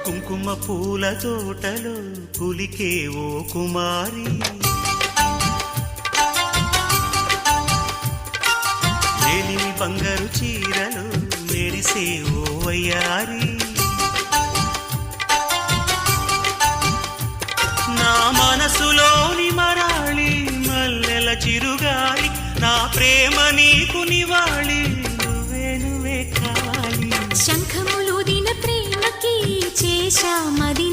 కుంకుమ పూల తోటలో పులికే ఓ కుమారి, లేలిమి బంగారు చీరలు మెరిసే ఓ వయ్యారి. నా మనసులోని మరాళి మల్లెల చిరుగాలి, నా ప్రేమ నీకు నివాళి, నువ్వే కావాలి. శంఖములు దిన ప్రేమకి చేశా మది